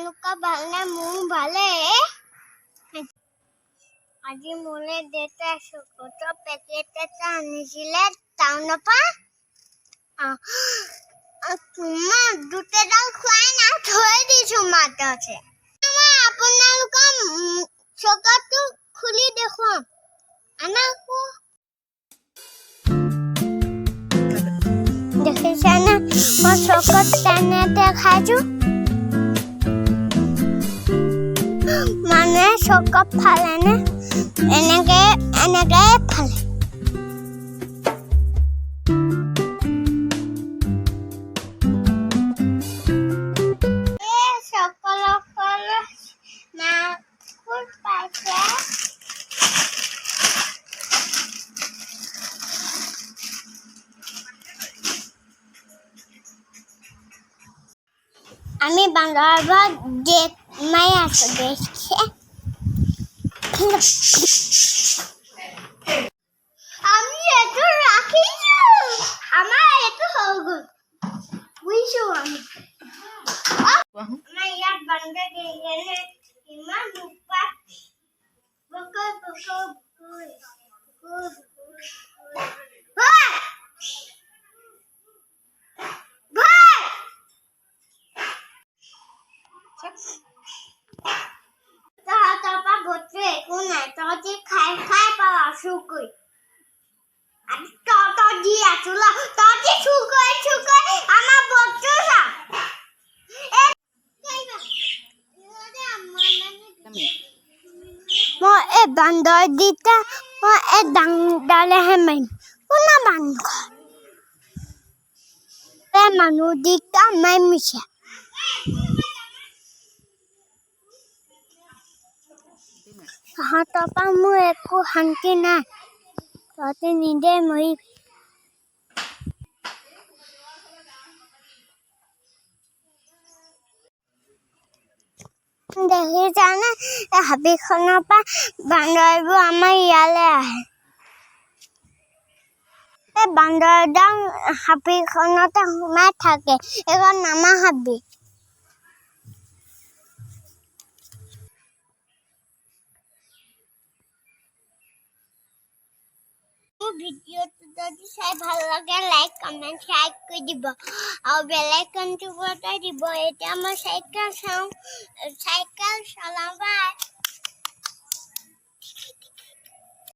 আপোনালোকৰ ভালনে? মোৰ ভালে। আজি মোলে দেউতাই চকলেটৰ পেকেট এটা আনিছিলে টাউনৰ পৰা। তোমাৰ দুটাডাল খোৱাই নাই, থৈ দিছো মাত্ৰতে। মই আপোনালোকৰ চকলেটটো খুলি দেখুৱাম। আনাকো দেখিছানে? মই চকলেট তেনেতে খাইছো। মানে চকলেট ফালেনে এনেকে ফালে। আমি বান্দৰৰ গেট মাৰি আছো দেখছে। আমি এইটো ৰাখিছো, আমাৰ এইটো হৈ গ'ল বুজিছো। আমাৰ ইয়াত বান্দৰ দেখিছেনে ইমান উৎপাত। তহঁতৰ পৰা বস্তু একো নাই, তহঁতি খাই পাওঁ আছো কৰি। আমি তহঁতক দি আছো ল, তহঁতি চুৰ কৰি আমাৰ বস্তু চা। মই এই বান্দৰ দুটা মই এই ডাঙৰডালেহে মাৰিম। কোনা বান্দৰ এই মানুহ দুটা মাৰিছে। তহঁতৰ পৰা মোৰ একো শান্তি নাই, তহঁতি নিজে মৰিবি। দেখিছানে হাবিখনৰ পৰা বান্দৰবোৰ আমাৰ ইয়ালৈ আহে। এই বান্দৰডাল হাবিখনতে সোমাই থাকে, এইখন নামা হাবি। ভিডিঅ'টো যদি চাই ভাল লাগে লাইক কমেণ্ট শ্বেয়াৰ কৰি দিব আৰু বেল আইকনটো বজাই দিব। এতিয়া মই চাইকেল চলাওঁ, চাইকেল চলাওঁ। বাই।